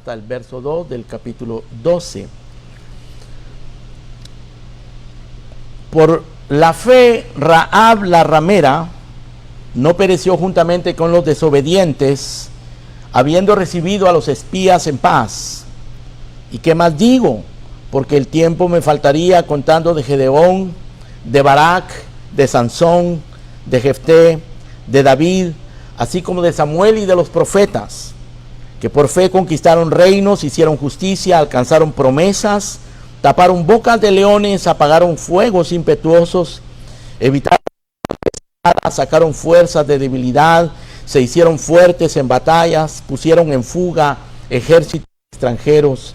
hasta el verso 2 del capítulo 12. Por la fe, Rahab la ramera no pereció juntamente con los desobedientes, habiendo recibido a los espías en paz. ¿Y qué más digo? Porque el tiempo me faltaría contando de Gedeón, de Barak, de Sansón, de Jefté, de David, así como de Samuel y de los profetas, que por fe conquistaron reinos, hicieron justicia, alcanzaron promesas, taparon bocas de leones, apagaron fuegos impetuosos, evitaron, sacaron fuerzas de debilidad, se hicieron fuertes en batallas, pusieron en fuga ejércitos extranjeros.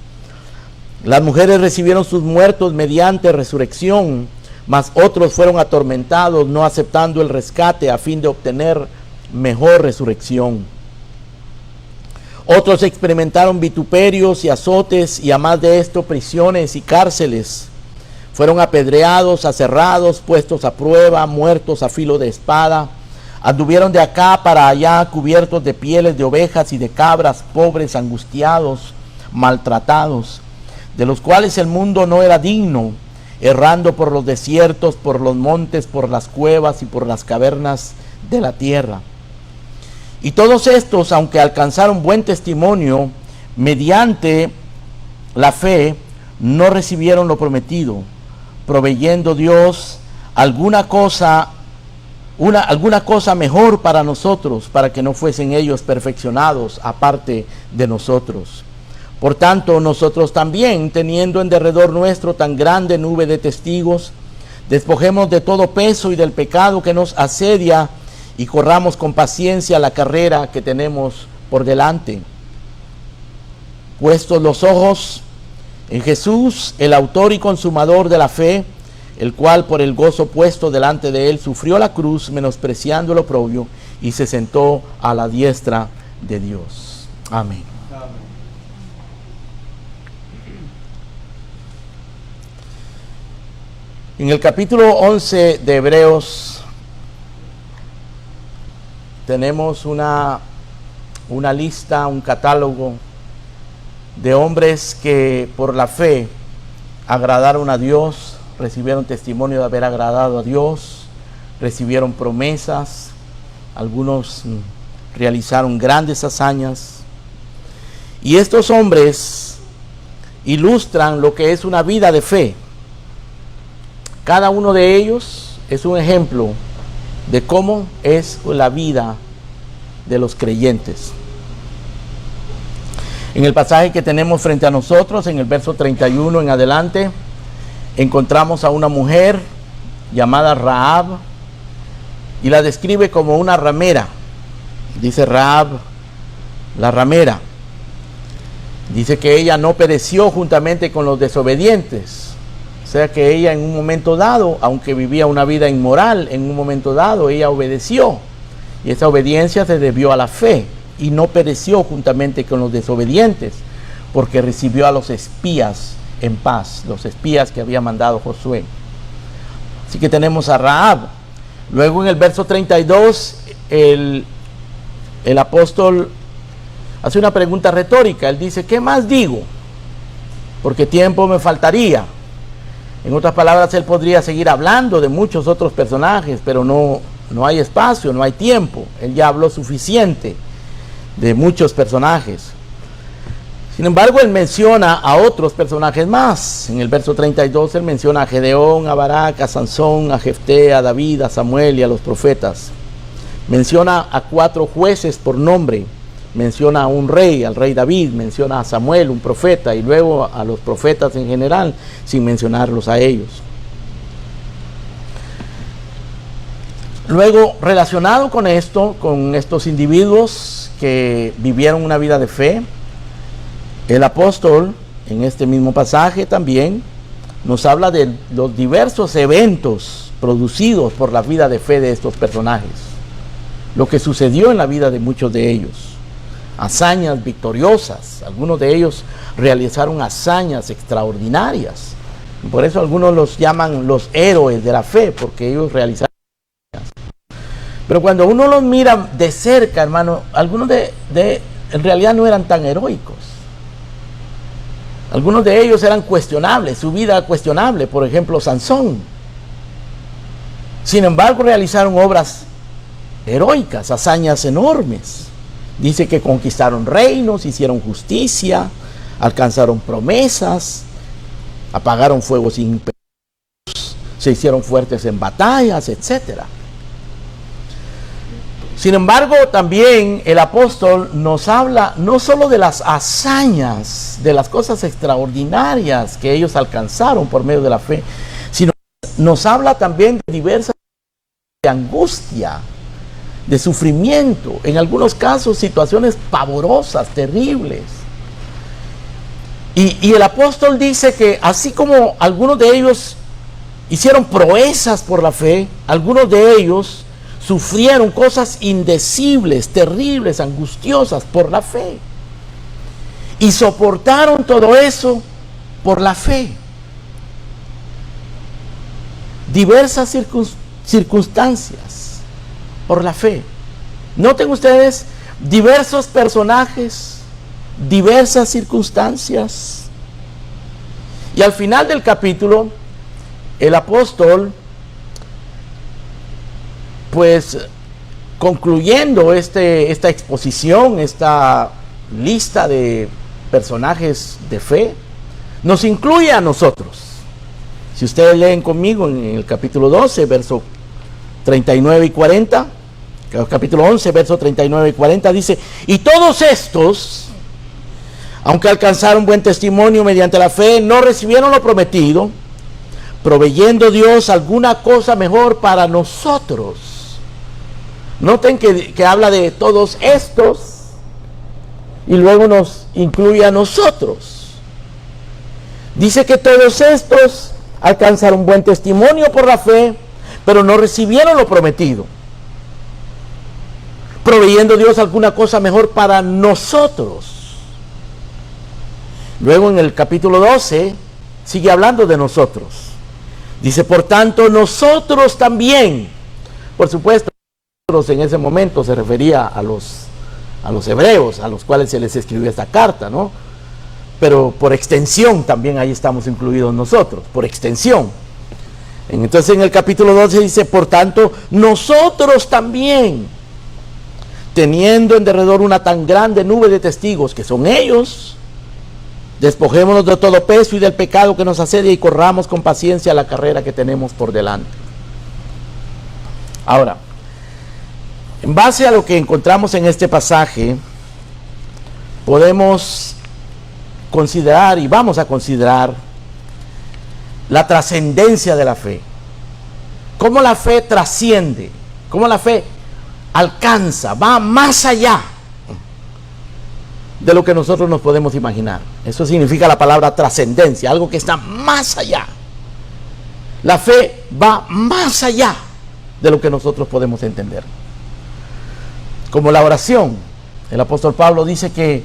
Las mujeres recibieron sus muertos mediante resurrección, mas otros fueron atormentados, no aceptando el rescate a fin de obtener mejor resurrección. Otros experimentaron vituperios y azotes, y a más de esto prisiones y cárceles. Fueron apedreados, aserrados, puestos a prueba, muertos a filo de espada. Anduvieron de acá para allá cubiertos de pieles de ovejas y de cabras, pobres, angustiados, maltratados, de los cuales el mundo no era digno, errando por los desiertos, por los montes, por las cuevas y por las cavernas de la tierra. Y todos estos, aunque alcanzaron buen testimonio, mediante la fe, no recibieron lo prometido, proveyendo Dios alguna cosa mejor para nosotros, para que no fuesen ellos perfeccionados aparte de nosotros. Por tanto, nosotros también, teniendo en derredor nuestro tan grande nube de testigos, despojemos de todo peso y del pecado que nos asedia, y corramos con paciencia la carrera que tenemos por delante. Puestos los ojos en Jesús, el autor y consumador de la fe, el cual por el gozo puesto delante de él sufrió la cruz, menospreciando el oprobio, y se sentó a la diestra de Dios. Amén. En el capítulo 11 de Hebreos tenemos una lista, un catálogo de hombres que por la fe agradaron a Dios, recibieron testimonio de haber agradado a Dios, recibieron promesas, algunos realizaron grandes hazañas. Y estos hombres ilustran lo que es una vida de fe. Cada uno de ellos es un ejemplo de cómo es la vida de los creyentes. En el pasaje que tenemos frente a nosotros, en el verso 31 en adelante, encontramos a una mujer llamada Rahab, y la describe como una ramera. Dice Rahab, la ramera. Dice que ella no pereció juntamente con los desobedientes. O sea que ella en un momento dado, aunque vivía una vida inmoral, en un momento dado ella obedeció. Y esa obediencia se debió a la fe. Y no pereció juntamente con los desobedientes, porque recibió a los espías en paz, los espías que había mandado Josué. Así que tenemos a Rahab. Luego en el verso 32, el apóstol hace una pregunta retórica. Él dice, ¿qué más digo? Porque tiempo me faltaría. En otras palabras, él podría seguir hablando de muchos otros personajes, pero no hay espacio, no hay tiempo. Él ya habló suficiente de muchos personajes. Sin embargo, él menciona a otros personajes más. En el verso 32, él menciona a Gedeón, a Barak, a Sansón, a Jefté, a David, a Samuel y a los profetas. Menciona a 4 jueces por nombre. Menciona a un rey, al rey David, menciona a Samuel, un profeta, y luego a los profetas en general, sin mencionarlos a ellos. Luego, relacionado con esto, con estos individuos que vivieron una vida de fe, el apóstol, en este mismo pasaje también, nos habla de los diversos eventos producidos por la vida de fe de estos personajes. Lo que sucedió en la vida de muchos de ellos. Hazañas victoriosas. Algunos de ellos realizaron hazañas extraordinarias. Por eso algunos los llaman los héroes de la fe, porque ellos realizaron hazañas. Pero cuando uno los mira de cerca, hermano, algunos en realidad no eran tan heroicos. Algunos de ellos eran cuestionables, su vida cuestionable, por ejemplo Sansón. Sin embargo, realizaron obras heroicas, hazañas enormes. Dice que conquistaron reinos, hicieron justicia, alcanzaron promesas, apagaron fuegos imperios, se hicieron fuertes en batallas, etc. Sin embargo, también el apóstol nos habla no solo de las hazañas, de las cosas extraordinarias que ellos alcanzaron por medio de la fe, sino nos habla también de diversas de angustia, de sufrimiento, en algunos casos situaciones pavorosas, terribles. Y el apóstol dice que así como algunos de ellos hicieron proezas por la fe, algunos de ellos sufrieron cosas indecibles, terribles, angustiosas por la fe. Y soportaron todo eso por la fe. Diversas circunstancias por la fe. Noten ustedes, diversos personajes, diversas circunstancias. Y al final del capítulo, el apóstol, pues concluyendo esta exposición, esta lista de personajes de fe, nos incluye a nosotros. Si ustedes leen conmigo en el capítulo 12, verso 39 y 40, capítulo 11, verso 39 y 40, dice: y todos estos, aunque alcanzaron buen testimonio mediante la fe, no recibieron lo prometido, proveyendo Dios alguna cosa mejor para nosotros. Noten que habla de todos estos y luego nos incluye a nosotros. Dice que todos estos alcanzaron buen testimonio por la fe, pero no recibieron lo prometido, proveyendo Dios alguna cosa mejor para nosotros. Luego en el capítulo 12 sigue hablando de nosotros. Dice: por tanto nosotros también, por supuesto, en ese momento se refería a los hebreos, a los cuales se les escribió esta carta, ¿no? Pero por extensión también ahí estamos incluidos nosotros, por extensión. Entonces en el capítulo 12 dice: por tanto nosotros también, teniendo en derredor una tan grande nube de testigos que son ellos, despojémonos de todo peso y del pecado que nos asedia y corramos con paciencia la carrera que tenemos por delante. Ahora, en base a lo que encontramos en este pasaje, podemos considerar y vamos a considerar la trascendencia de la fe. Cómo la fe trasciende, cómo la fe alcanza, va más allá de lo que nosotros nos podemos imaginar. Eso significa la palabra trascendencia, algo que está más allá. La fe va más allá de lo que nosotros podemos entender. Como la oración, el apóstol Pablo dice que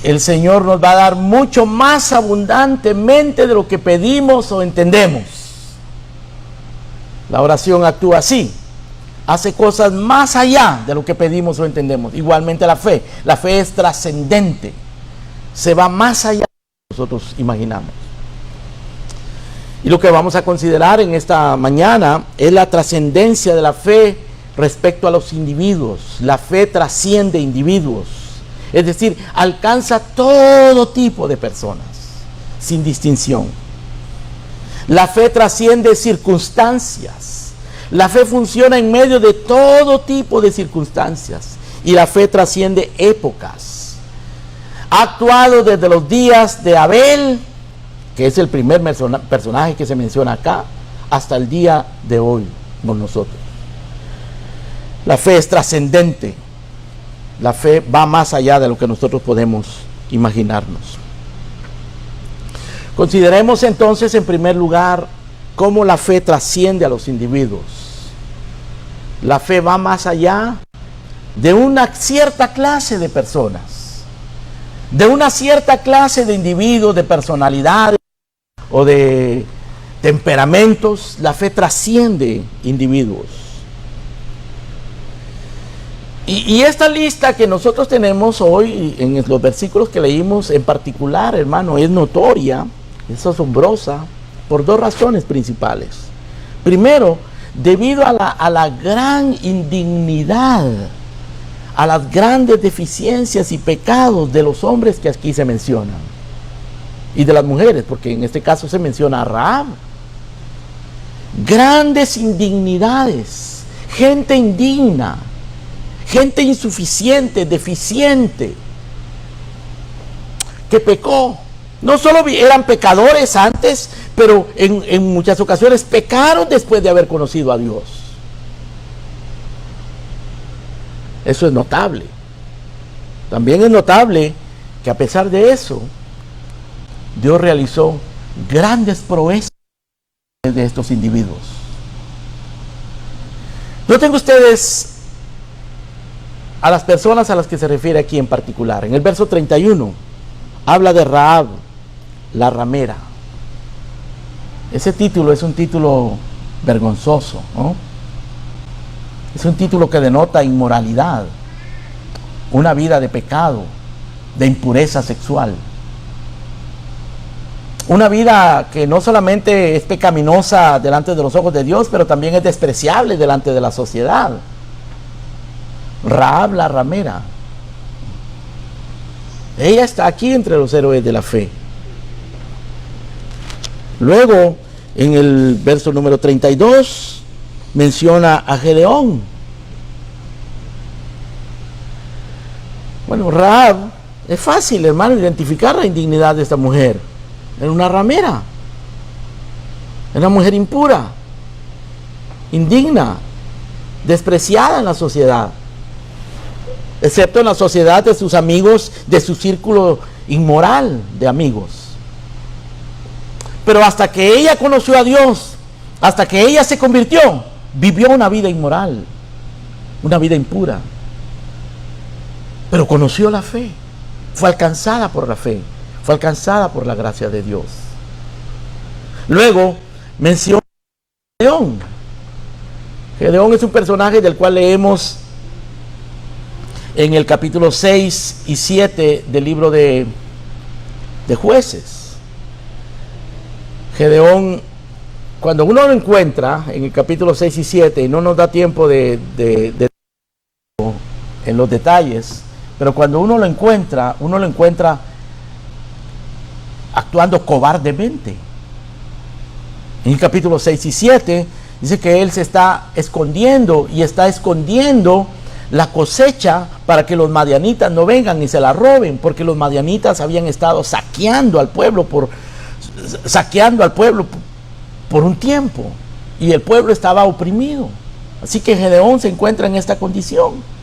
el Señor nos va a dar mucho más abundantemente de lo que pedimos o entendemos. La oración actúa así, hace cosas más allá de lo que pedimos o entendemos. Igualmente la fe es trascendente, se va más allá de lo que nosotros imaginamos. Y lo que vamos a considerar en esta mañana es la trascendencia de la fe respecto a los individuos. La fe trasciende individuos, es decir, alcanza todo tipo de personas, sin distinción. La fe trasciende circunstancias. La fe funciona en medio de todo tipo de circunstancias. Y la fe trasciende épocas. Ha actuado desde los días de Abel, que es el primer personaje que se menciona acá, hasta el día de hoy con nosotros. La fe es trascendente. La fe va más allá de lo que nosotros podemos imaginarnos. Consideremos entonces en primer lugar cómo la fe trasciende a los individuos. La fe va más allá de una cierta clase de personas, de una cierta clase de individuos, de personalidades o de temperamentos. La fe trasciende individuos. Y esta lista que nosotros tenemos hoy, en los versículos que leímos en particular, hermano, es notoria, es asombrosa, por dos razones principales. Primero, debido a la gran indignidad, a las grandes deficiencias y pecados de los hombres que aquí se mencionan, y de las mujeres, porque en este caso se menciona a Rahab. Grandes indignidades, gente indigna, gente insuficiente, deficiente, que pecó. No solo eran pecadores antes, pero en muchas ocasiones pecaron después de haber conocido a Dios. Eso es notable. También es notable que a pesar de eso, Dios realizó grandes proezas de estos individuos. Noten ustedes a las personas a las que se refiere aquí en particular. En el verso 31 habla de Rahab, la ramera. Ese título es un título vergonzoso, ¿no? Es un título que denota inmoralidad, una vida de pecado, de impureza sexual. Una vida que no solamente es pecaminosa delante de los ojos de Dios, pero también es despreciable delante de la sociedad. Rahab la ramera. Ella está aquí entre los héroes de la fe. Luego, en el verso número 32, menciona a Gedeón. Bueno, Rahab, es fácil, hermano, identificar la indignidad de esta mujer. Era una ramera, era una mujer impura, indigna, despreciada en la sociedad, excepto en la sociedad de sus amigos, de su círculo inmoral de amigos. Pero hasta que ella conoció a Dios, hasta que ella se convirtió, vivió una vida inmoral, una vida impura. Pero conoció la fe, fue alcanzada por la fe, fue alcanzada por la gracia de Dios. Luego menciona a Gedeón. Gedeón es un personaje del cual leemos en el capítulo 6 y 7 del libro de Jueces. Gedeón, cuando uno lo encuentra en el capítulo 6 y 7, y no nos da tiempo en los detalles, pero cuando uno lo encuentra actuando cobardemente. En el capítulo 6 y 7 dice que él se está escondiendo y está escondiendo la cosecha para que los madianitas no vengan y se la roben, porque los madianitas habían estado saqueando al pueblo por un tiempo y el pueblo estaba oprimido. Así que Gedeón se encuentra en esta condición.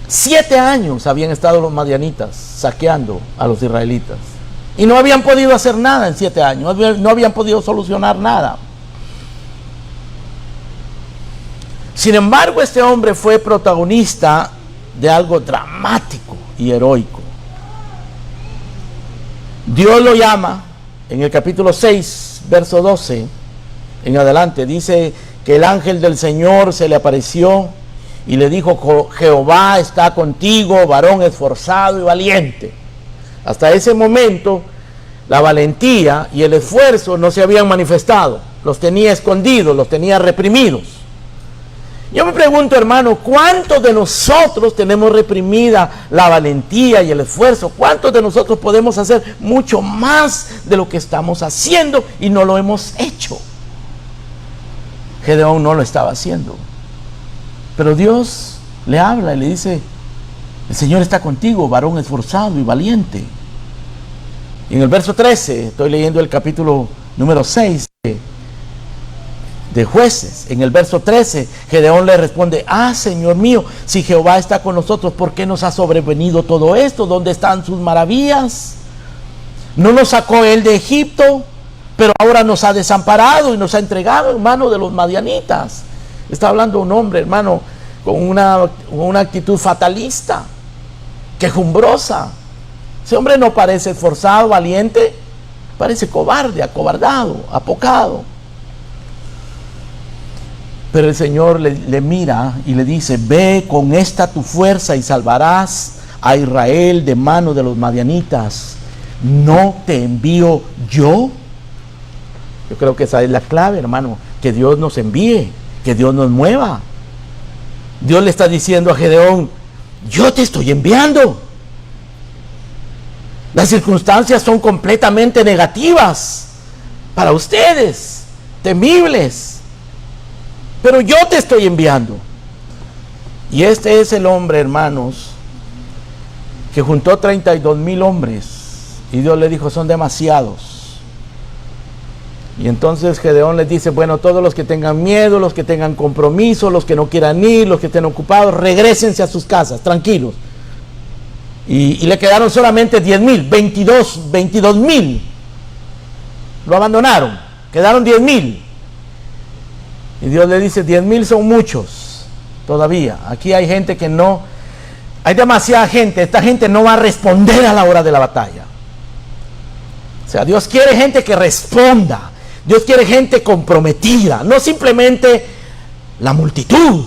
7 años habían estado los madianitas saqueando a los israelitas y no habían podido hacer nada en 7 años, no habían podido solucionar nada. Sin embargo, este hombre fue protagonista de algo dramático y heroico. Dios lo llama en el capítulo 6, verso 12 en adelante. Dice que el ángel del Señor se le apareció y le dijo: Jehová está contigo, varón esforzado y valiente. Hasta ese momento la valentía y el esfuerzo no se habían manifestado. Los tenía escondidos, los tenía reprimidos. Yo me pregunto, hermano, ¿cuántos de nosotros tenemos reprimida la valentía y el esfuerzo? ¿Cuántos de nosotros podemos hacer mucho más de lo que estamos haciendo y no lo hemos hecho? Gedeón no lo estaba haciendo. Pero Dios le habla y le dice: el Señor está contigo, varón esforzado y valiente. Y en el verso 13, estoy leyendo el capítulo número 6 de Jueces. En el verso 13, Gedeón le responde: Señor mío, si Jehová está con nosotros, ¿por qué nos ha sobrevenido todo esto? ¿Dónde están sus maravillas? ¿No nos sacó él de Egipto? Pero ahora nos ha desamparado y nos ha entregado en manos de los madianitas. Está hablando un hombre, hermano, con una actitud fatalista, quejumbrosa. Ese hombre no parece esforzado, valiente, parece cobarde, acobardado, apocado. Pero el Señor le mira y le dice: ve con esta tu fuerza y salvarás a Israel de mano de los madianitas. ¿No te envío yo? Yo creo que esa es la clave, hermano, que Dios nos envíe, que Dios nos mueva. Dios le está diciendo a Gedeón: yo te estoy enviando. Las circunstancias son completamente negativas para ustedes, temibles, pero yo te estoy enviando. Y este es el hombre, hermanos, que juntó 32,000 hombres, y Dios le dijo: son demasiados. Y entonces Gedeón les dice: bueno, todos los que tengan miedo, los que tengan compromiso, los que no quieran ir, los que estén ocupados, regrésense a sus casas, tranquilos. Y le quedaron solamente 10,000, 22,000. Lo abandonaron, quedaron 10,000. Y Dios le dice: 10,000 son muchos todavía. Aquí hay gente que no, hay demasiada gente, esta gente no va a responder a la hora de la batalla. O sea, Dios quiere gente que responda. Dios quiere gente comprometida, no simplemente la multitud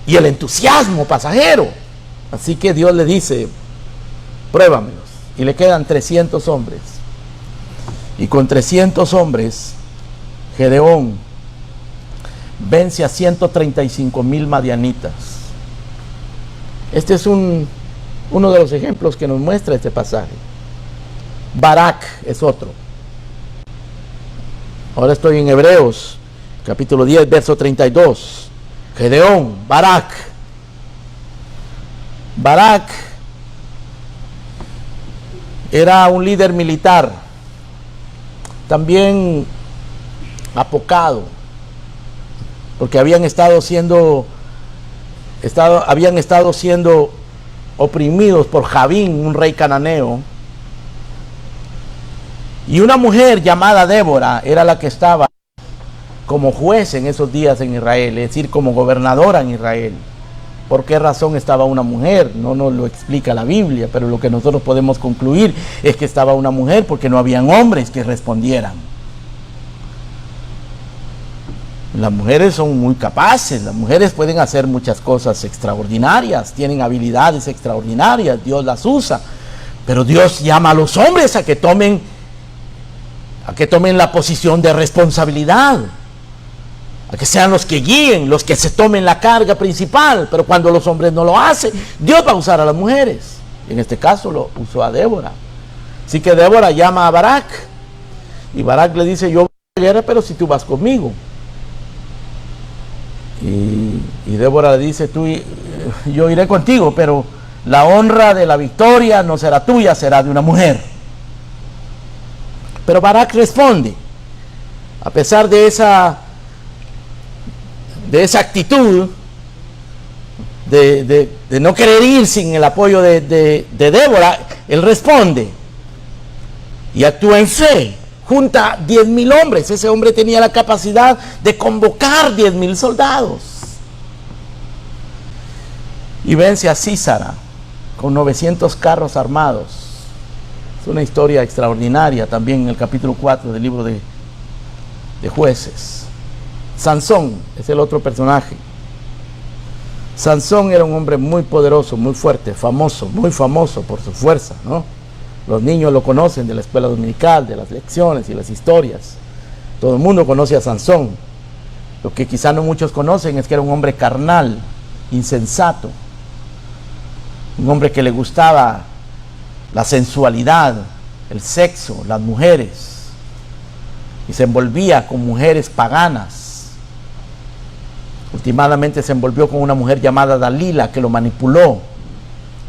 y el entusiasmo pasajero. Así que Dios le dice: pruébamelos. Y le quedan 300 hombres. Y con 300 hombres, Gedeón vence a 135,000 madianitas. Este es uno de los ejemplos que nos muestra este pasaje. Barak es otro. Ahora estoy en Hebreos, capítulo 10, verso 32. Gedeón, Barak. Barak era un líder militar, también apocado, porque habían estado siendo oprimidos por Javín, un rey cananeo. Y una mujer llamada Débora era la que estaba como juez en esos días en Israel, es decir, como gobernadora en Israel. ¿Por qué razón estaba una mujer? No nos lo explica la Biblia, pero lo que nosotros podemos concluir es que estaba una mujer porque no habían hombres que respondieran. Las mujeres son muy capaces, las mujeres pueden hacer muchas cosas extraordinarias, tienen habilidades extraordinarias, Dios las usa, pero Dios llama a los hombres a que tomen la posición de responsabilidad, a que sean los que guíen, los que se tomen la carga principal. Pero cuando los hombres no lo hacen, Dios va a usar a las mujeres. En este caso lo usó a Débora. Así que Débora llama a Barak, y Barak le dice: yo voy a la guerra, pero si tú vas conmigo. Y Débora le dice: yo iré contigo, pero la honra de la victoria no será tuya, será de una mujer. Pero Barak responde, a pesar de esa actitud de no querer ir sin el apoyo de Débora, él responde y actúa en fe. Junta 10,000 hombres. Ese hombre tenía la capacidad de convocar 10,000 soldados. Y vence a Sísara con 900 carros armados. Es una historia extraordinaria también en el capítulo 4 del libro de Jueces. Sansón es el otro personaje. Sansón era un hombre muy poderoso, muy fuerte, famoso, muy famoso por su fuerza, ¿no? Los niños lo conocen de la escuela dominical, de las lecciones y las historias. Todo el mundo conoce a Sansón. Lo que quizá no muchos conocen es que era un hombre carnal, insensato, un hombre que le gustaba la sensualidad, el sexo, las mujeres, y se envolvía con mujeres paganas. Últimamente se envolvió con una mujer llamada Dalila, que lo manipuló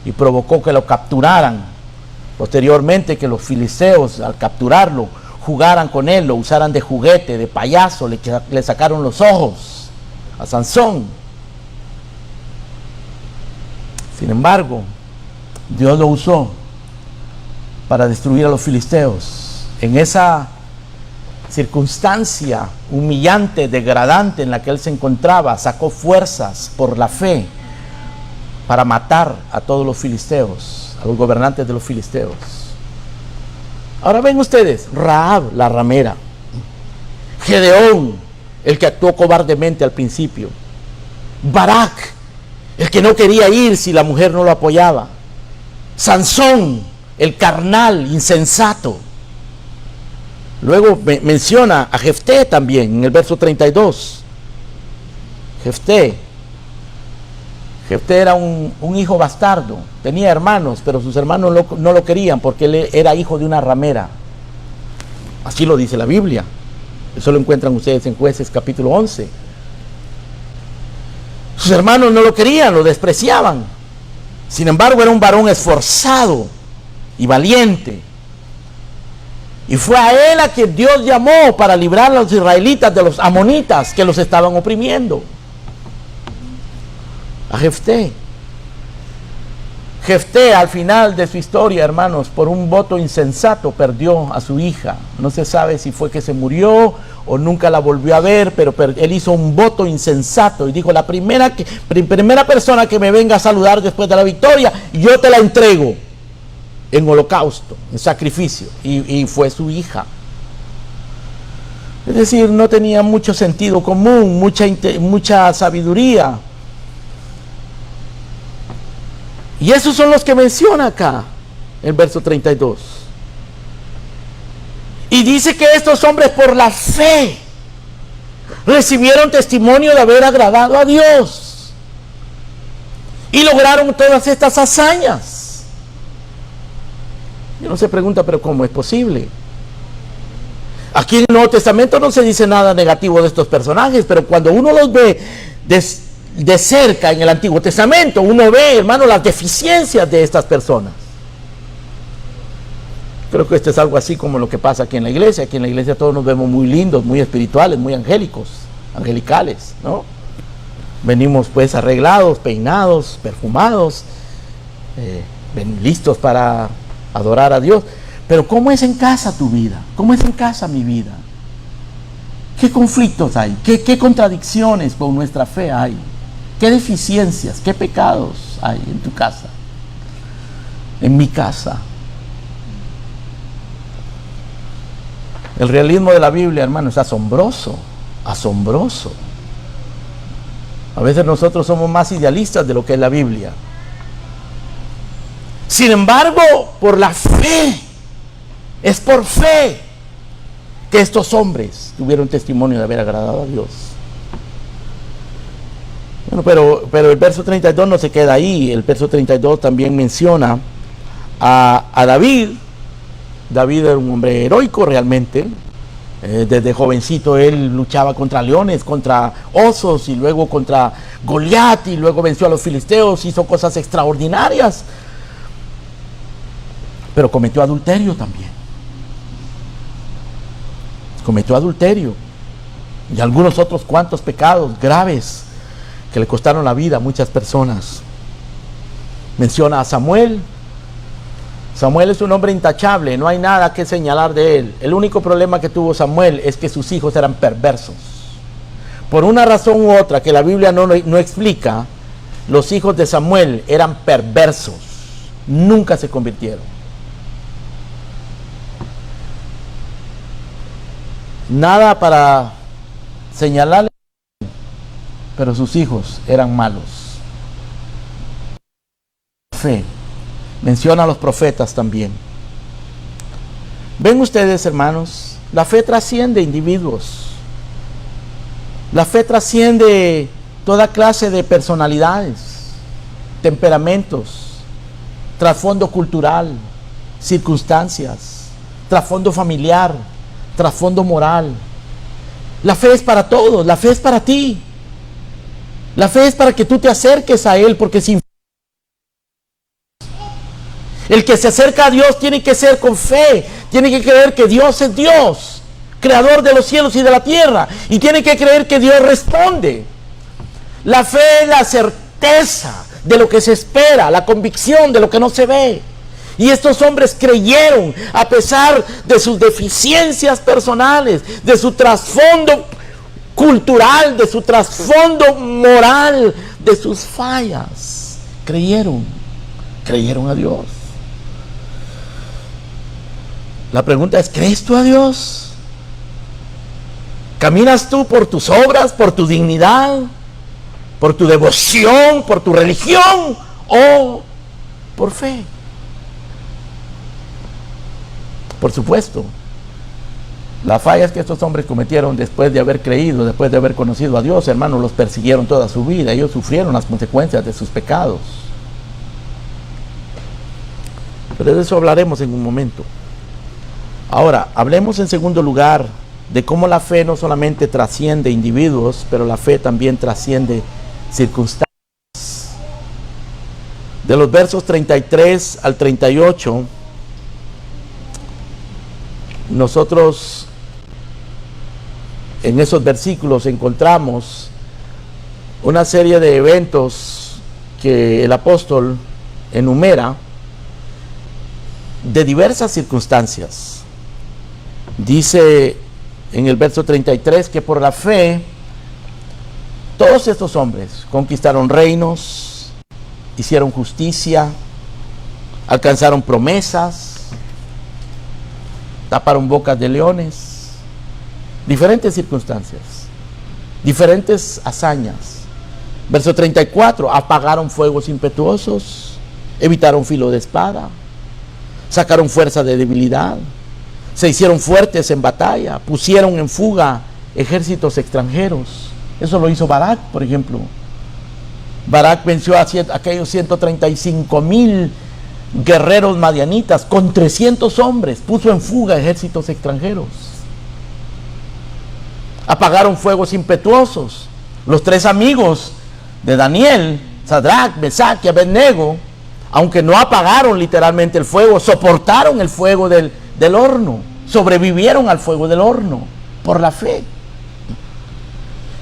y provocó que lo capturaran. Posteriormente, que los filisteos, al capturarlo, jugaran con él, lo usaran de juguete, de payaso, le sacaron los ojos a Sansón. Sin embargo, Dios lo usó para destruir a los filisteos. En esa circunstancia humillante, degradante en la que él se encontraba, sacó fuerzas por la fe para matar a todos los filisteos, a los gobernantes de los filisteos. Ahora ven ustedes, Rahab, la ramera, Gedeón, el que actuó cobardemente al principio. Barak, el que no quería ir si la mujer no lo apoyaba. Sansón, el carnal, insensato. Luego menciona a Jefté también en el verso 32. Jefté era un hijo bastardo, tenía hermanos, pero sus hermanos no lo querían porque él era hijo de una ramera. Así lo dice la Biblia. Eso lo encuentran ustedes en Jueces capítulo 11. Sus hermanos no lo querían, lo despreciaban. Sin embargo, era un varón esforzado y valiente. Y fue a él a quien Dios llamó para librar a los israelitas de los amonitas que los estaban oprimiendo. A Jefté. Jefté, al final de su historia, hermanos, por un voto insensato perdió a su hija. No se sabe si fue que se murió o nunca la volvió a ver, pero él hizo un voto insensato y dijo: la primera persona que me venga a saludar después de la victoria, yo te la entrego en holocausto, en sacrificio. Y fue su hija. Es decir, no tenía mucho sentido común, mucha sabiduría. Y esos son los que menciona acá, el verso 32. Y dice que estos hombres por la fe recibieron testimonio de haber agradado a Dios. Y lograron todas estas hazañas. Y uno se pregunta, pero ¿cómo es posible? Aquí en el Nuevo Testamento no se dice nada negativo de estos personajes, pero cuando uno los ve de cerca en el Antiguo Testamento, uno ve, hermano, las deficiencias de estas personas. Creo que esto es algo así como lo que pasa aquí en la iglesia. Aquí en la iglesia todos nos vemos muy lindos, muy espirituales, muy angelicales, ¿no? Venimos pues arreglados, peinados, perfumados, listos para adorar a Dios. Pero ¿cómo es en casa tu vida? ¿Cómo es en casa mi vida? ¿Qué conflictos hay? ¿Qué contradicciones con nuestra fe hay? ¿Qué deficiencias, qué pecados hay en tu casa? En mi casa. El realismo de la Biblia, hermano, es asombroso, asombroso. A veces nosotros somos más idealistas de lo que es la Biblia. Sin embargo, por la fe, es por fe que estos hombres tuvieron testimonio de haber agradado a Dios. Bueno, pero el verso 32 no se queda ahí. El verso 32 también menciona a David. David era un hombre heroico realmente. Desde jovencito él luchaba contra leones, contra osos y luego contra Goliat y luego venció a los filisteos, hizo cosas extraordinarias. Pero cometió adulterio también. Cometió adulterio y algunos otros cuantos pecados graves que le costaron la vida a muchas personas. Menciona a Samuel. Samuel es un hombre intachable, no hay nada que señalar de él. El único problema que tuvo Samuel es que sus hijos eran perversos. Por una razón u otra que la Biblia no explica, los hijos de Samuel eran perversos. Nunca se convirtieron. Nada para señalarle, pero sus hijos eran malos. Fe. Menciona a los profetas también. Ven ustedes, hermanos, la fe trasciende individuos. La fe trasciende toda clase de personalidades, temperamentos, trasfondo cultural, circunstancias, trasfondo familiar, trasfondo moral. La fe es para todos, la fe es para ti. La fe es para que tú te acerques a Él, porque sin el que se acerca a Dios tiene que ser con fe, tiene que creer que Dios es Dios, creador de los cielos y de la tierra, y tiene que creer que Dios responde. La fe es la certeza de lo que se espera, la convicción de lo que no se ve. Y estos hombres creyeron a pesar de sus deficiencias personales, de su trasfondo cultural, de su trasfondo moral, de sus fallas. Creyeron a Dios. La pregunta es, ¿crees tú a Dios? ¿Caminas tú por tus obras, por tu dignidad, por tu devoción, por tu religión o por fe? Por supuesto, las fallas que estos hombres cometieron después de haber creído, después de haber conocido a Dios, hermanos, los persiguieron toda su vida. Ellos sufrieron las consecuencias de sus pecados. Pero de eso hablaremos en un momento. Ahora, hablemos en segundo lugar de cómo la fe no solamente trasciende individuos, pero la fe también trasciende circunstancias. De los versos 33 al 38, nosotros en esos versículos encontramos una serie de eventos que el apóstol enumera de diversas circunstancias. Dice en el verso 33 que por la fe todos estos hombres conquistaron reinos, hicieron justicia, alcanzaron promesas, taparon bocas de leones, diferentes circunstancias, diferentes hazañas. Verso 34, apagaron fuegos impetuosos, evitaron filo de espada, sacaron fuerza de debilidad, se hicieron fuertes en batalla, pusieron en fuga ejércitos extranjeros. Eso lo hizo Barak, por ejemplo. Barak venció a aquellos 135,000 guerreros madianitas con 300 hombres, puso en fuga ejércitos extranjeros. Apagaron fuegos impetuosos. Los tres amigos de Daniel, Sadrach, Mesach y Abednego, aunque no apagaron literalmente el fuego, soportaron el fuego del horno, sobrevivieron al fuego del horno por la fe.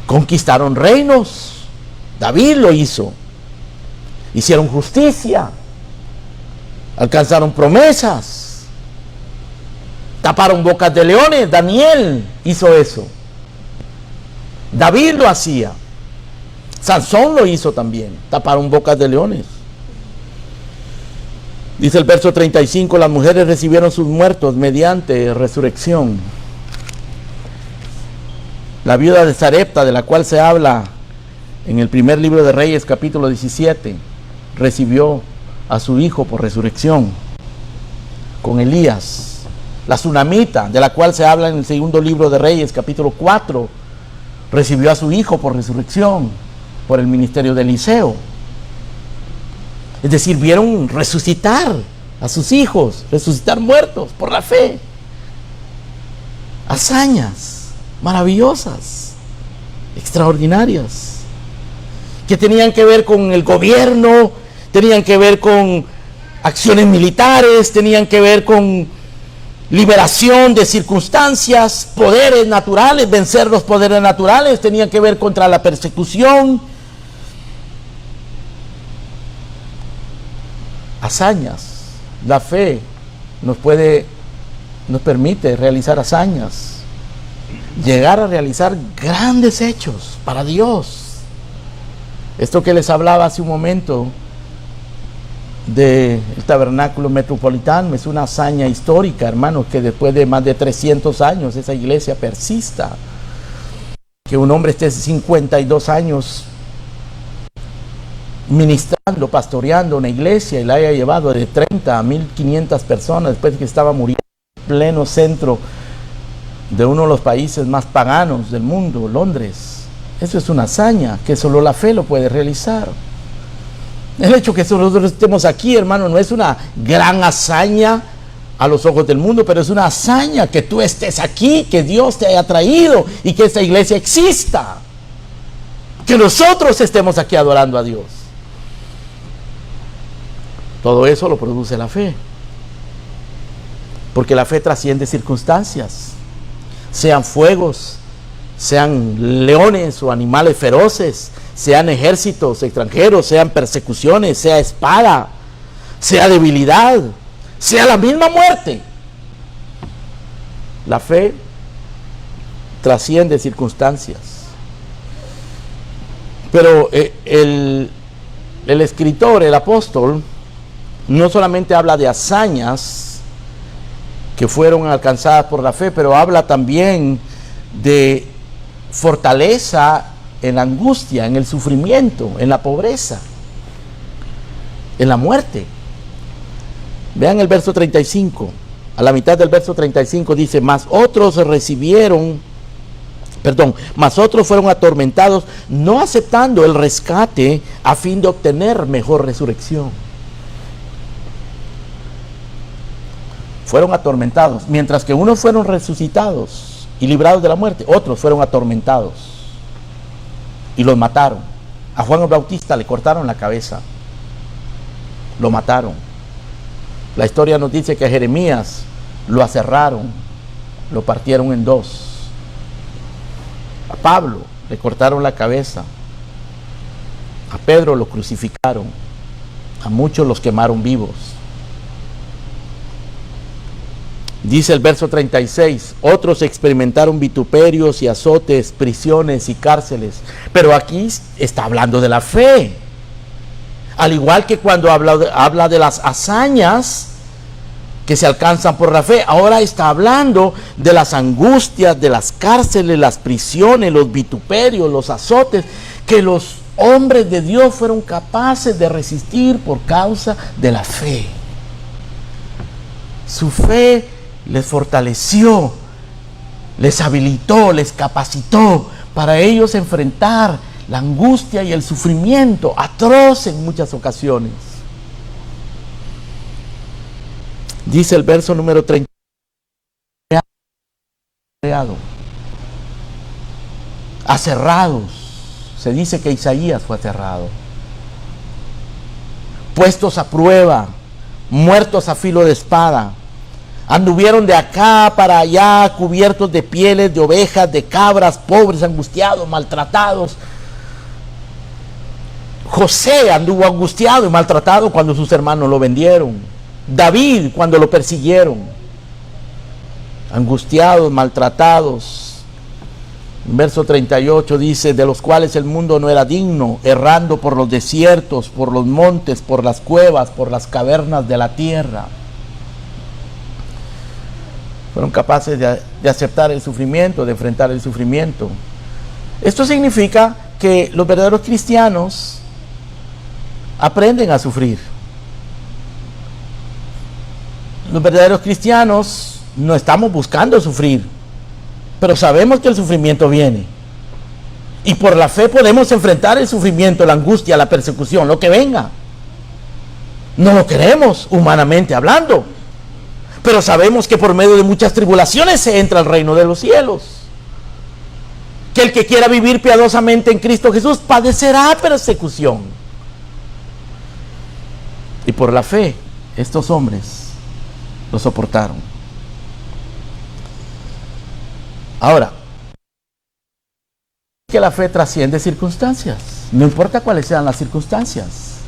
Conquistaron reinos, David lo hizo, hicieron justicia, alcanzaron promesas, taparon bocas de leones, Daniel hizo eso, David lo hacía, Sansón lo hizo también, taparon bocas de leones. Dice el verso 35, las mujeres recibieron sus muertos mediante resurrección. La viuda de Sarepta, de la cual se habla en el primer libro de Reyes, capítulo 17, recibió a su hijo por resurrección con Elías. La tsunamita, de la cual se habla en el segundo libro de Reyes, capítulo 4, recibió a su hijo por resurrección, por el ministerio de Eliseo. Es decir, vieron resucitar a sus hijos, resucitar muertos por la fe. Hazañas maravillosas, extraordinarias, que tenían que ver con el gobierno, tenían que ver con acciones militares, tenían que ver con liberación de circunstancias, poderes naturales, vencer los poderes naturales, tenían que ver contra la persecución. Hazañas. La fe nos permite realizar hazañas, llegar a realizar grandes hechos para Dios. Esto que les hablaba hace un momento del tabernáculo metropolitano es una hazaña histórica, hermanos, que después de más de 300 años esa iglesia persista, que un hombre esté 52 años ministrando, pastoreando una iglesia y la haya llevado de 30 a 1500 personas después de que estaba muriendo en pleno centro de uno de los países más paganos del mundo, Londres. Eso es una hazaña que solo la fe lo puede realizar. El hecho que nosotros estemos aquí, hermano, no es una gran hazaña a los ojos del mundo, pero es una hazaña que tú estés aquí, que Dios te haya traído y que esta iglesia exista, que nosotros estemos aquí adorando a Dios. Todo eso lo produce la fe, porque la fe trasciende circunstancias, sean fuegos, sean leones o animales feroces, sean ejércitos extranjeros, sean persecuciones, sea espada, sea debilidad, sea la misma muerte. La fe trasciende circunstancias. Pero el escritor, el apóstol, no solamente habla de hazañas que fueron alcanzadas por la fe, pero habla también de fortaleza en la angustia, en el sufrimiento, en la pobreza, en la muerte. Vean el verso 35. A la mitad del verso 35 dice: mas otros fueron atormentados, no aceptando el rescate a fin de obtener mejor resurrección. Fueron atormentados, mientras que unos fueron resucitados y librados de la muerte, otros fueron atormentados y los mataron. A Juan el Bautista le cortaron la cabeza, lo mataron. La historia nos dice que a Jeremías lo aserraron, lo partieron en dos. A Pablo le cortaron la cabeza, a Pedro lo crucificaron, a muchos los quemaron vivos. Dice el verso 36, otros experimentaron vituperios y azotes, prisiones y cárceles. Pero aquí está hablando de la fe. Al igual que cuando habla de las hazañas que se alcanzan por la fe, ahora está hablando de las angustias, de las cárceles, las prisiones, los vituperios, los azotes, que los hombres de Dios fueron capaces de resistir por causa de la fe. Su fe les fortaleció, les habilitó, les capacitó para ellos enfrentar la angustia y el sufrimiento atroz en muchas ocasiones. Dice el verso número 30. Aserrados. Se dice que Isaías fue aserrado. Puestos a prueba, muertos a filo de espada. Anduvieron de acá para allá, cubiertos de pieles de ovejas, de cabras, pobres, angustiados, maltratados. José anduvo angustiado y maltratado cuando sus hermanos lo vendieron. David cuando lo persiguieron. Angustiados, maltratados. En verso 38 dice: de los cuales el mundo no era digno, errando por los desiertos, por los montes, por las cuevas, por las cavernas de la tierra. Fueron capaces de aceptar el sufrimiento, de enfrentar el sufrimiento. Esto significa que los verdaderos cristianos aprenden a sufrir. Los verdaderos cristianos no estamos buscando sufrir, pero sabemos que el sufrimiento viene. Y por la fe podemos enfrentar el sufrimiento, la angustia, la persecución, lo que venga. No lo queremos, humanamente hablando, pero sabemos que por medio de muchas tribulaciones se entra al reino de los cielos. Que el que quiera vivir piadosamente en Cristo Jesús padecerá persecución. Y por la fe, estos hombres lo soportaron. Ahora, que la fe trasciende circunstancias, no importa cuáles sean las circunstancias.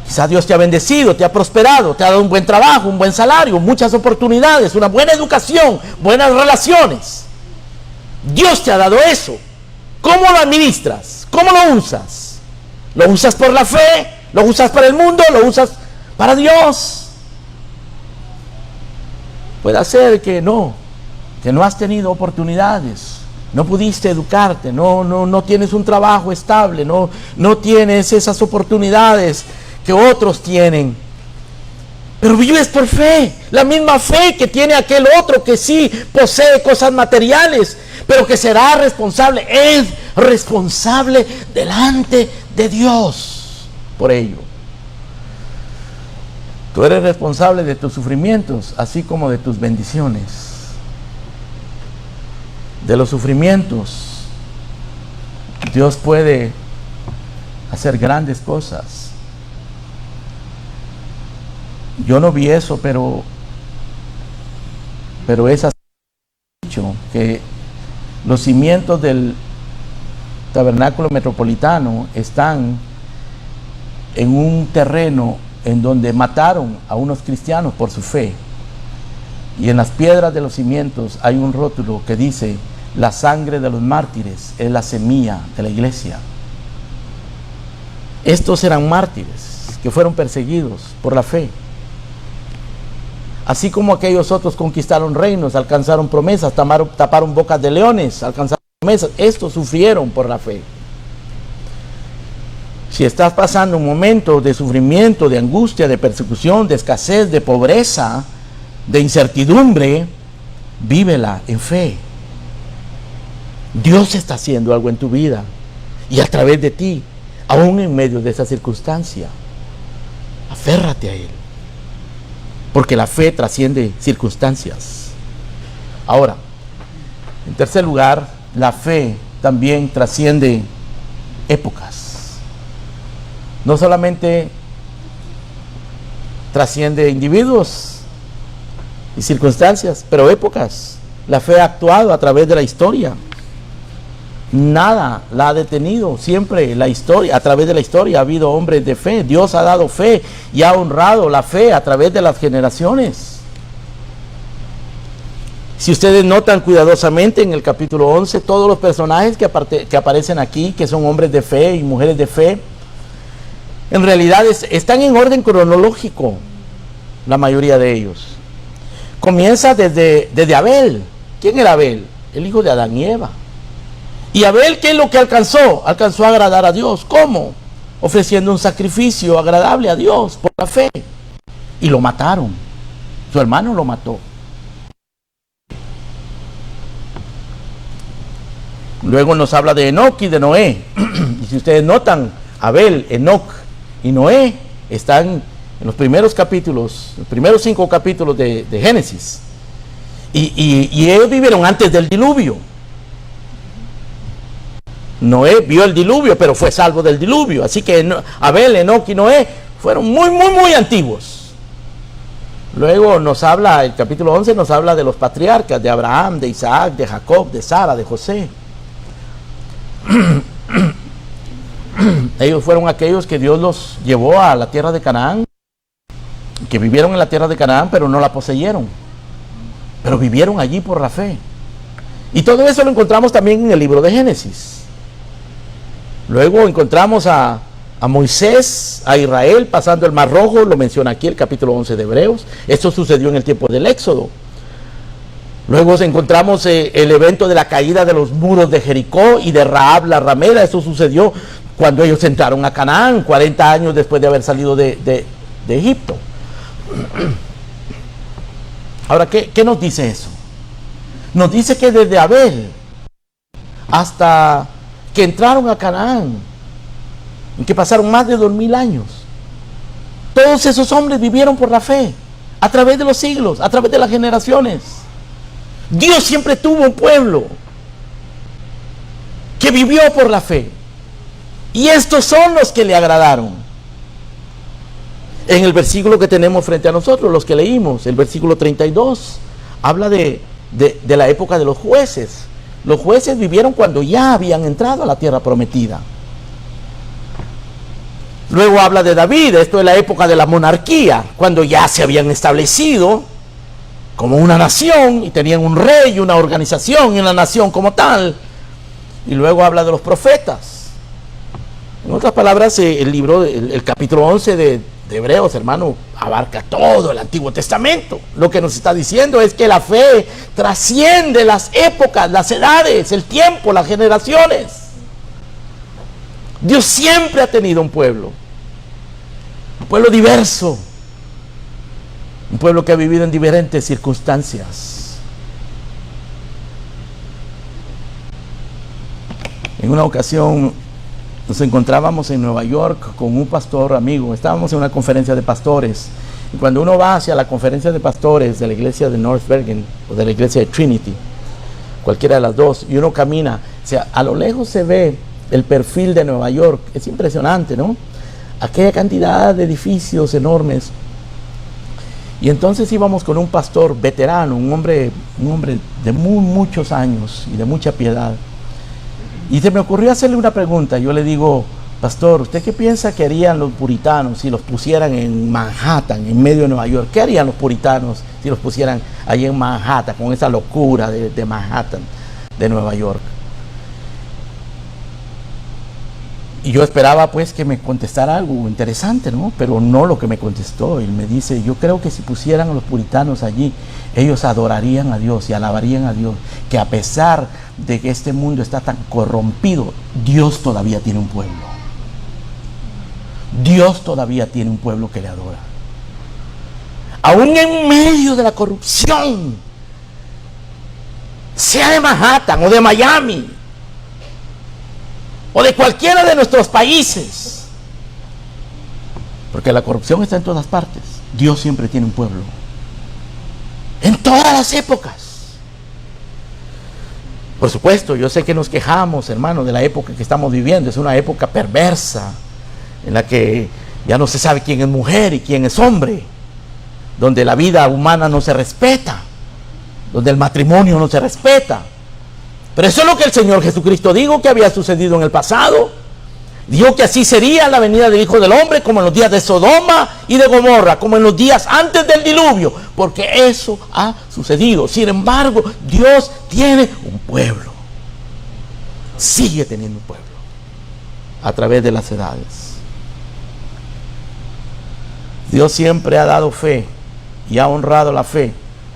Quizá Dios te ha bendecido, te ha prosperado, te ha dado un buen trabajo, un buen salario, muchas oportunidades, una buena educación, buenas relaciones. Dios te ha dado eso. ¿Cómo lo administras? ¿Cómo lo usas? ¿Lo usas por la fe? ¿Lo usas para el mundo? ¿Lo usas para Dios? Puede ser que no has tenido oportunidades, no pudiste educarte, no tienes un trabajo estable, no tienes esas oportunidades que otros tienen, pero vives por fe, la misma fe que tiene aquel otro que sí posee cosas materiales, pero que será responsable, es responsable delante de Dios por ello. Tú eres responsable de tus sufrimientos, así como de tus bendiciones. De los sufrimientos, Dios puede hacer grandes cosas. Yo no vi eso, pero es así, que los cimientos del tabernáculo metropolitano están en un terreno en donde mataron a unos cristianos por su fe, y en las piedras de los cimientos hay un rótulo que dice: la sangre de los mártires es la semilla de la iglesia. Estos eran mártires que fueron perseguidos por la fe, así como aquellos otros conquistaron reinos, alcanzaron promesas, taparon bocas de leones, alcanzaron promesas. Estos sufrieron por la fe. Si estás pasando un momento de sufrimiento, de angustia, de persecución, de escasez, de pobreza, de incertidumbre, vívela en fe. Dios está haciendo algo en tu vida y a través de ti, aún en medio de esa circunstancia. Aférrate a Él, porque la fe trasciende circunstancias. Ahora, en tercer lugar, la fe también trasciende épocas. No solamente trasciende individuos y circunstancias, pero épocas. La fe ha actuado a través de la historia. Nada la ha detenido. Siempre la historia, a través de la historia ha habido hombres de fe. Dios ha dado fe y ha honrado la fe a través de las generaciones. Si ustedes notan cuidadosamente en el capítulo 11, todos los personajes que aparecen aquí, que son hombres de fe y mujeres de fe, en realidad están en orden cronológico, la mayoría de ellos. Comienza desde Abel. ¿Quién era Abel? El hijo de Adán y Eva. ¿Y Abel qué es lo que alcanzó? Alcanzó a agradar a Dios. ¿Cómo? Ofreciendo un sacrificio agradable a Dios por la fe. Y lo mataron. Su hermano lo mató. Luego nos habla de Enoc y de Noé. Y si ustedes notan, Abel, Enoc y Noé están en los primeros capítulos, los primeros 5 capítulos de Génesis. Y ellos vivieron antes del diluvio. Noé vio el diluvio, pero fue salvo del diluvio. Así que Abel, Enoc y Noé fueron muy antiguos. Luego nos habla, el capítulo 11 nos habla de los patriarcas, de Abraham, de Isaac, de Jacob, de Sara, de José. Ellos fueron aquellos que Dios los llevó a la tierra de Canaán, que vivieron en la tierra de Canaán, pero no la poseyeron, pero vivieron allí por la fe. Y todo eso lo encontramos también en el libro de Génesis. Luego encontramos a Moisés, a Israel pasando el Mar Rojo, lo menciona aquí el capítulo 11 de Hebreos. Esto sucedió en el tiempo del Éxodo. Luego encontramos el evento de la caída de los muros de Jericó y de Rahab la ramera. Eso sucedió cuando ellos entraron a Canaán, 40 años después de haber salido de Egipto. Ahora, ¿qué nos dice eso? Nos dice que desde Abel hasta que entraron a Canaán, en que pasaron más de 2000 años, todos esos hombres vivieron por la fe, a través de los siglos, a través de las generaciones. Dios siempre tuvo un pueblo que vivió por la fe. Y estos son los que le agradaron. En el versículo que tenemos frente a nosotros, los que leímos, el versículo 32, habla de la época de los jueces. Los jueces vivieron cuando ya habían entrado a la tierra prometida. Luego habla de David, esto es la época de la monarquía, cuando ya se habían establecido como una nación y tenían un rey y una organización y una nación como tal. Y luego habla de los profetas. En otras palabras, el libro, el capítulo 11 de Hebreos, hermano, abarca todo el Antiguo Testamento. Lo que nos está diciendo es que la fe trasciende las épocas, las edades, el tiempo, las generaciones. Dios siempre ha tenido un pueblo diverso, un pueblo que ha vivido en diferentes circunstancias. En una ocasión nos encontrábamos en Nueva York con un pastor amigo. Estábamos en una conferencia de pastores. Y cuando uno va hacia la conferencia de pastores de la iglesia de North Bergen o de la iglesia de Trinity, cualquiera de las dos, y uno camina, o sea, a lo lejos se ve el perfil de Nueva York. Es impresionante, ¿no? Aquella cantidad de edificios enormes. Y entonces íbamos con un pastor veterano, un hombre de muchos años y de mucha piedad. Y se me ocurrió hacerle una pregunta. Yo le digo: pastor, ¿usted qué piensa que harían los puritanos si los pusieran en Manhattan, en medio de Nueva York? ¿Qué harían los puritanos si los pusieran allí en Manhattan, con esa locura de Manhattan, de Nueva York? Y yo esperaba pues que me contestara algo interesante, ¿no? Pero no lo que me contestó. Él me dice, yo creo que si pusieran a los puritanos allí, ellos adorarían a Dios y alabarían a Dios, que a pesar de que este mundo está tan corrompido, Dios todavía tiene un pueblo. Dios todavía tiene un pueblo que le adora. Aún en medio de la corrupción, sea de Manhattan o de Miami, o de cualquiera de nuestros países, porque la corrupción está en todas partes, Dios siempre tiene un pueblo, en todas las épocas. Por supuesto, yo sé que nos quejamos, hermano, de la época que estamos viviendo. Es una época perversa, en la que ya no se sabe quién es mujer y quién es hombre, donde la vida humana no se respeta, donde el matrimonio no se respeta. Pero eso es lo que el Señor Jesucristo dijo que había sucedido en el pasado. Dijo que así sería la venida del Hijo del Hombre, como en los días de Sodoma y de Gomorra, como en los días antes del diluvio, porque eso ha sucedido. Sin embargo, Dios tiene un pueblo, sigue teniendo un pueblo a través de las edades. Dios siempre ha dado fe y ha honrado la fe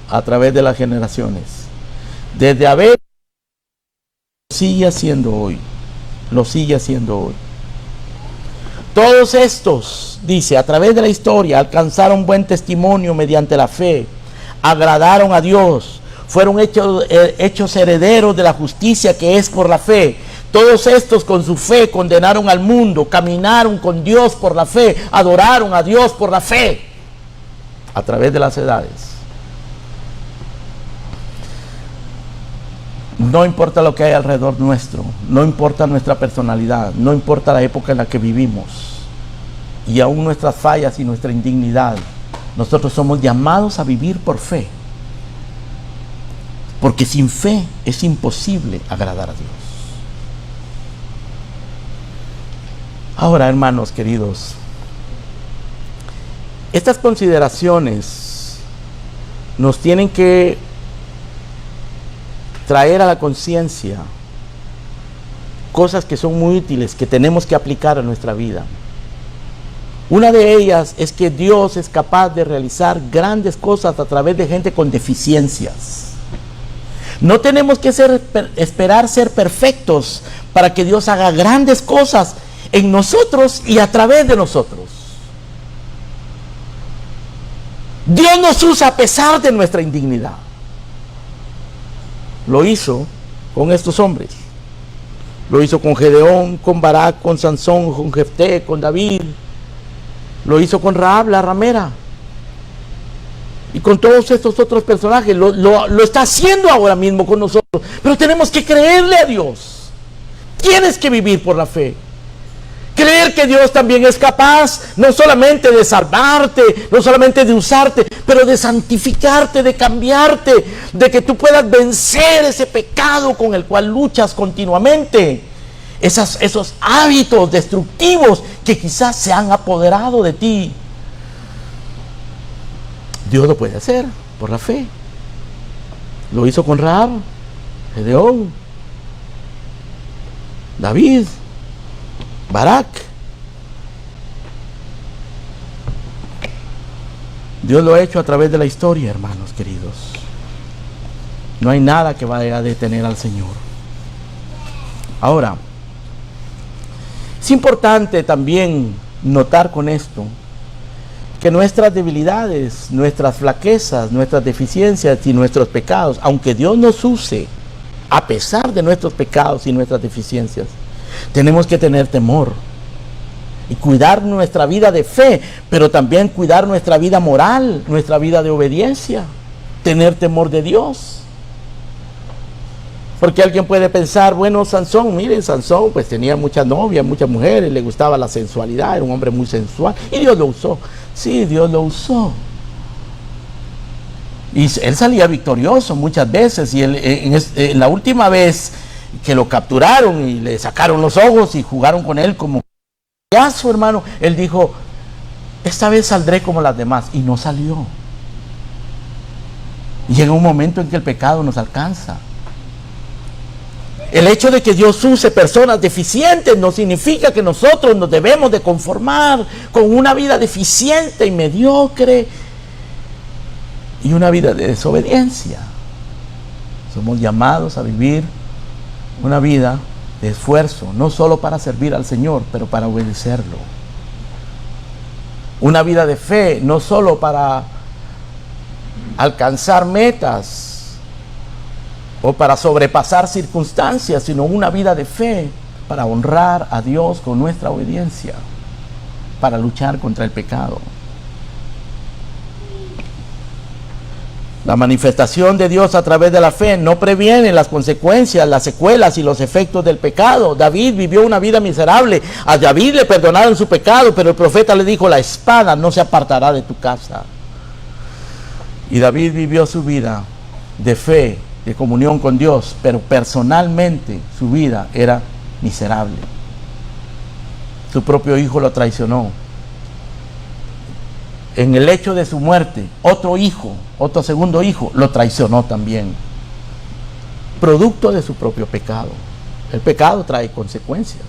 a través de las generaciones. Desde Abel, lo sigue haciendo hoy, lo sigue haciendo hoy. Todos estos, dice, a través de la historia, alcanzaron buen testimonio mediante la fe, agradaron a Dios, fueron hechos herederos de la justicia que es por la fe. Todos estos con su fe condenaron al mundo, caminaron con Dios por la fe, adoraron a Dios por la fe, a través de las edades. No importa lo que hay alrededor nuestro, no importa nuestra personalidad, no importa la época en la que vivimos, y aún nuestras fallas y nuestra indignidad, nosotros somos llamados a vivir por fe, porque sin fe es imposible agradar a Dios. Ahora, hermanos queridos, estas consideraciones nos tienen que traer a la conciencia cosas que son muy útiles, que tenemos que aplicar a nuestra vida. Una de ellas es que Dios es capaz de realizar grandes cosas a través de gente con deficiencias. No tenemos que esperar ser perfectos para que Dios haga grandes cosas en nosotros y a través de nosotros. Dios nos usa a pesar de nuestra indignidad. Lo hizo con estos hombres. Lo hizo con Gedeón, con Barak, con Sansón, con Jefté, con David. Lo hizo con Rahab, la ramera. Y con todos estos otros personajes. Lo está haciendo ahora mismo con nosotros. Pero tenemos que creerle a Dios. Tienes que vivir por la fe. Creer que Dios también es capaz no solamente de salvarte, no solamente de usarte, pero de santificarte, de cambiarte, de que tú puedas vencer ese pecado con el cual luchas continuamente. Esos hábitos destructivos que quizás se han apoderado de ti. Dios lo puede hacer por la fe. Lo hizo con Rahab, Gedeón, David, Barak. Dios lo ha hecho a través de la historia, hermanos queridos. No hay nada que vaya a detener al Señor. Ahora, es importante también notar con esto que nuestras debilidades, nuestras flaquezas, nuestras deficiencias y nuestros pecados, aunque Dios nos use a pesar de nuestros pecados y nuestras deficiencias, tenemos que tener temor y cuidar nuestra vida de fe, pero también cuidar nuestra vida moral, nuestra vida de obediencia, tener temor de Dios. Porque alguien puede pensar, bueno, Sansón, miren, Sansón pues tenía muchas novias, muchas mujeres, le gustaba la sensualidad, era un hombre muy sensual, y Dios lo usó. Sí, Dios lo usó. Y él salía victorioso muchas veces, y en la última vez que lo capturaron y le sacaron los ojos y jugaron con él como payaso, hermano, él dijo, esta vez saldré como las demás, y no salió. Y llega un momento en que el pecado nos alcanza. El hecho de que Dios use personas deficientes no significa que nosotros nos debemos de conformar con una vida deficiente y mediocre y una vida de desobediencia. Somos llamados a vivir una vida de esfuerzo, no solo para servir al Señor, pero para obedecerlo. Una vida de fe, no solo para alcanzar metas o para sobrepasar circunstancias, sino una vida de fe para honrar a Dios con nuestra obediencia, para luchar contra el pecado. La manifestación de Dios a través de la fe no previene las consecuencias, las secuelas y los efectos del pecado. David vivió una vida miserable. A David le perdonaron su pecado, pero el profeta le dijo: la espada no se apartará de tu casa. Y David vivió su vida de fe, de comunión con Dios, pero personalmente su vida era miserable. Su propio hijo lo traicionó. En el hecho de su muerte, otro segundo hijo, lo traicionó también. Producto de su propio pecado. El pecado trae consecuencias.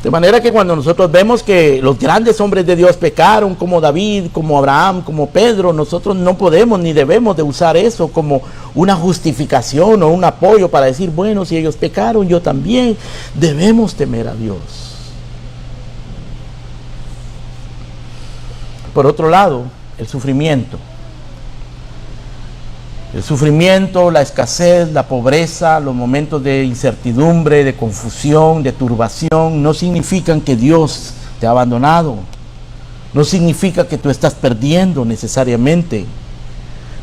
De manera que cuando nosotros vemos que los grandes hombres de Dios pecaron, como David, como Abraham, como Pedro, nosotros no podemos ni debemos de usar eso como una justificación o un apoyo para decir, bueno, si ellos pecaron, yo también. Debemos temer a Dios. Por otro lado, el sufrimiento. El sufrimiento, la escasez, la pobreza, los momentos de incertidumbre, de confusión, de turbación, no significan que Dios te ha abandonado. No significa que tú estás perdiendo necesariamente.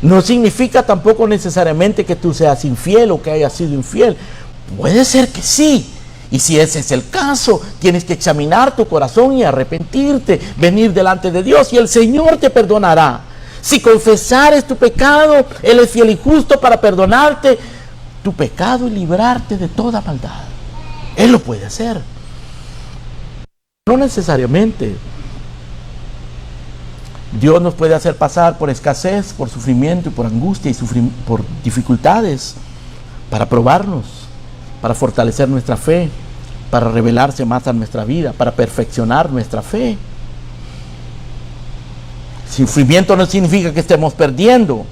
No significa tampoco necesariamente que tú seas infiel o que hayas sido infiel. Puede ser que sí. Y si ese es el caso, tienes que examinar tu corazón y arrepentirte, venir delante de Dios y el Señor te perdonará. Si confesares tu pecado, Él es fiel y justo para perdonarte tu pecado y librarte de toda maldad. Él lo puede hacer. No necesariamente. Dios nos puede hacer pasar por escasez, por sufrimiento y por angustia y por dificultades para probarnos, para fortalecer nuestra fe, para revelarse más a nuestra vida, para perfeccionar nuestra fe. Sufrimiento no significa que estemos perdiendo.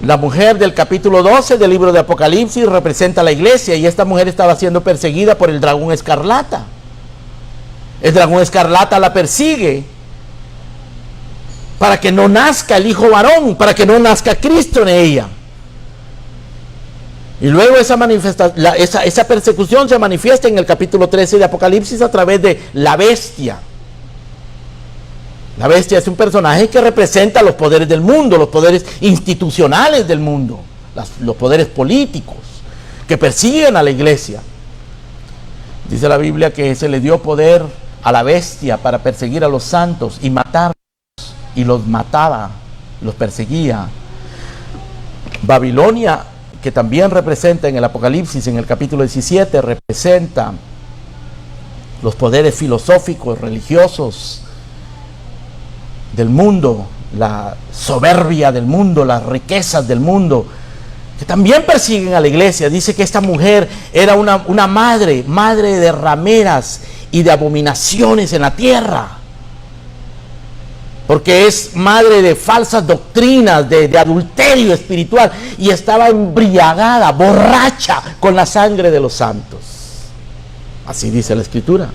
La mujer del capítulo 12 del libro de Apocalipsis representa a la iglesia y esta mujer estaba siendo perseguida por el dragón escarlata. El dragón escarlata la persigue para que no nazca el hijo varón, para que no nazca Cristo en ella. Y luego esa persecución se manifiesta en el capítulo 13 de Apocalipsis a través de la bestia. La bestia es un personaje que representa los poderes del mundo, los poderes institucionales del mundo, los poderes políticos que persiguen a la iglesia. Dice la Biblia que se le dio poder a la bestia para perseguir a los santos y matarlos, y los mataba, los perseguía. Babilonia, que también representa en el Apocalipsis, en el capítulo 17, representa los poderes filosóficos, religiosos del mundo, la soberbia del mundo, las riquezas del mundo, que también persiguen a la iglesia. Dice que esta mujer era una madre de rameras y de abominaciones en la tierra, porque es madre de falsas doctrinas, de adulterio espiritual, y estaba embriagada, borracha con la sangre de los santos. Así dice la Escritura.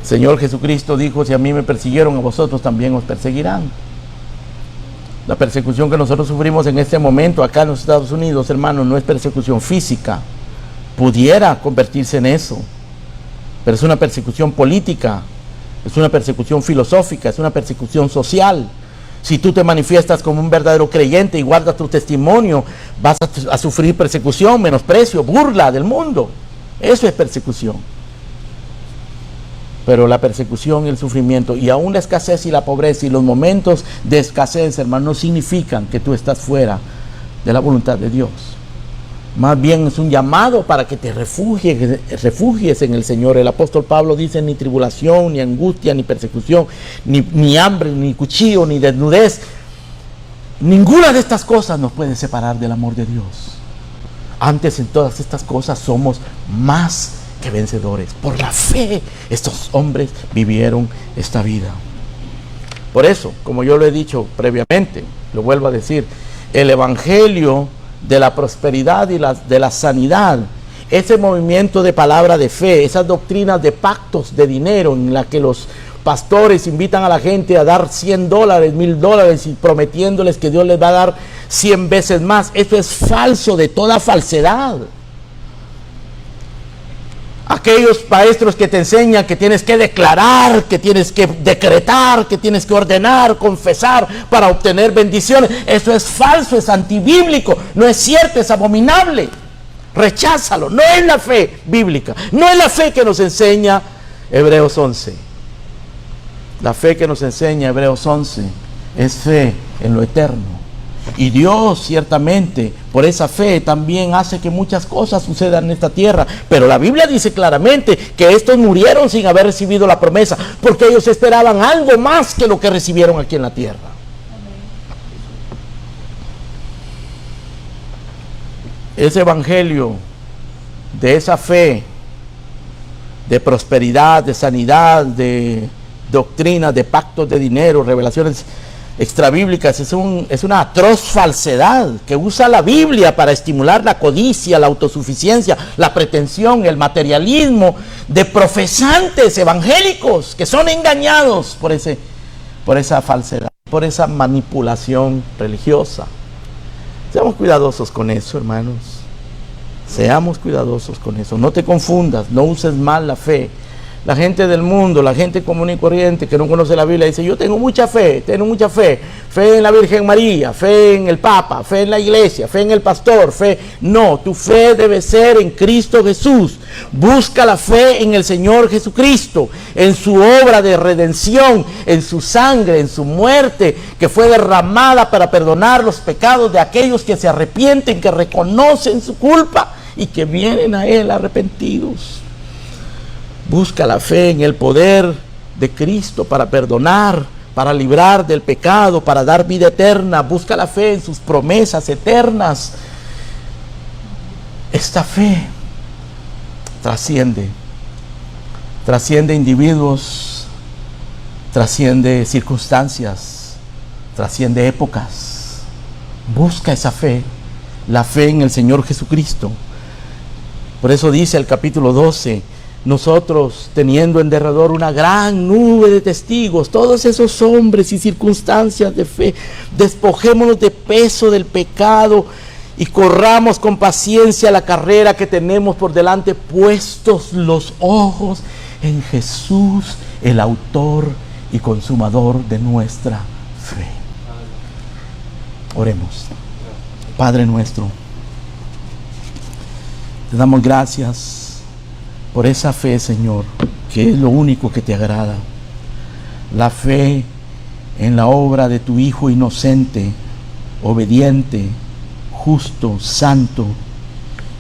Señor Jesucristo dijo: si a mí me persiguieron, a vosotros también os perseguirán. La persecución que nosotros sufrimos en este momento acá en los Estados Unidos, hermanos, no es persecución física. Pudiera convertirse en eso, pero es una persecución política, es una persecución filosófica, es una persecución social. Si tú te manifiestas como un verdadero creyente y guardas tu testimonio, vas a sufrir persecución, menosprecio, burla del mundo. Eso es persecución. Pero la persecución y el sufrimiento, y aún la escasez y la pobreza y los momentos de escasez, hermano, no significan que tú estás fuera de la voluntad de Dios. Más bien es un llamado para que te refugies en el Señor. El apóstol Pablo dice: ni tribulación, ni angustia, ni persecución, ni hambre, ni cuchillo, ni desnudez, Ninguna de estas cosas nos puede separar del amor de Dios. Antes, en todas estas cosas somos más que vencedores. Por la fe, estos hombres vivieron esta vida. Por eso, como yo lo he dicho previamente, lo vuelvo a decir, el evangelio de la prosperidad y de la sanidad, ese movimiento de palabra de fe, esas doctrinas de pactos de dinero en la que los pastores invitan a la gente a dar $100, $1000 y prometiéndoles que Dios les va a dar 100 veces más. Eso es falso de toda falsedad. Aquellos maestros que te enseñan que tienes que declarar, que tienes que decretar, que tienes que ordenar, confesar para obtener bendiciones, eso es falso, es antibíblico, no es cierto, es abominable. Recházalo, no es la fe bíblica, no es la fe que nos enseña Hebreos 11. La fe que nos enseña Hebreos 11 es fe en lo eterno. Y Dios ciertamente por esa fe también hace que muchas cosas sucedan en esta tierra. Pero la Biblia dice claramente que estos murieron sin haber recibido la promesa, porque ellos esperaban algo más que lo que recibieron aquí en la tierra. Ese evangelio de esa fe, de prosperidad, de sanidad, de doctrina, de pactos de dinero, revelaciones extrabíblicas, es una atroz falsedad que usa la Biblia para estimular la codicia, la autosuficiencia, la pretensión, el materialismo de profesantes evangélicos que son engañados por esa falsedad, por esa manipulación religiosa. Seamos cuidadosos con eso, hermanos. Seamos cuidadosos con eso. No te confundas, no uses mal la fe. La gente del mundo, la gente común y corriente que no conoce la Biblia dice: yo tengo mucha fe en la Virgen María, fe en el Papa, fe en la iglesia, fe en el pastor, fe. No, tu fe debe ser en Cristo Jesús. Busca la fe en el Señor Jesucristo, en su obra de redención, en su sangre, en su muerte, que fue derramada para perdonar los pecados de aquellos que se arrepienten, que reconocen su culpa y que vienen a Él arrepentidos. Busca la fe en el poder de Cristo para perdonar, para librar del pecado, para dar vida eterna. Busca la fe en sus promesas eternas. Esta fe trasciende individuos, trasciende circunstancias, trasciende épocas. Busca esa fe, la fe en el Señor Jesucristo. Por eso dice el capítulo 12: nosotros, teniendo en derredor una gran nube de testigos, todos esos hombres y circunstancias de fe, despojémonos de peso del pecado y corramos con paciencia la carrera que tenemos por delante, puestos los ojos en Jesús, el autor y consumador de nuestra fe. Oremos. Padre nuestro, te damos gracias por esa fe, Señor, que es lo único que te agrada. La fe en la obra de tu Hijo inocente, obediente, justo, santo,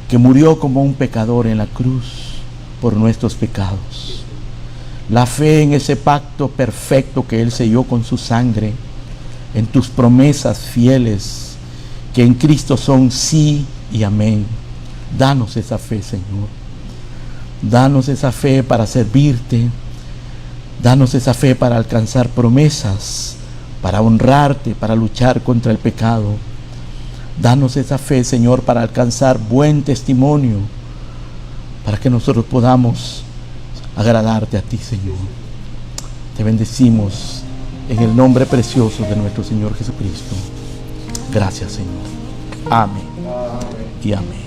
que murió como un pecador en la cruz por nuestros pecados. La fe en ese pacto perfecto que Él selló con su sangre, en tus promesas fieles, que en Cristo son sí y amén. Danos esa fe, Señor. Danos esa fe para servirte. Danos esa fe para alcanzar promesas, para honrarte, para luchar contra el pecado. Danos esa fe, Señor, para alcanzar buen testimonio, para que nosotros podamos agradarte a ti, Señor. Te bendecimos en el nombre precioso de nuestro Señor Jesucristo. Gracias, Señor. Amén y amén.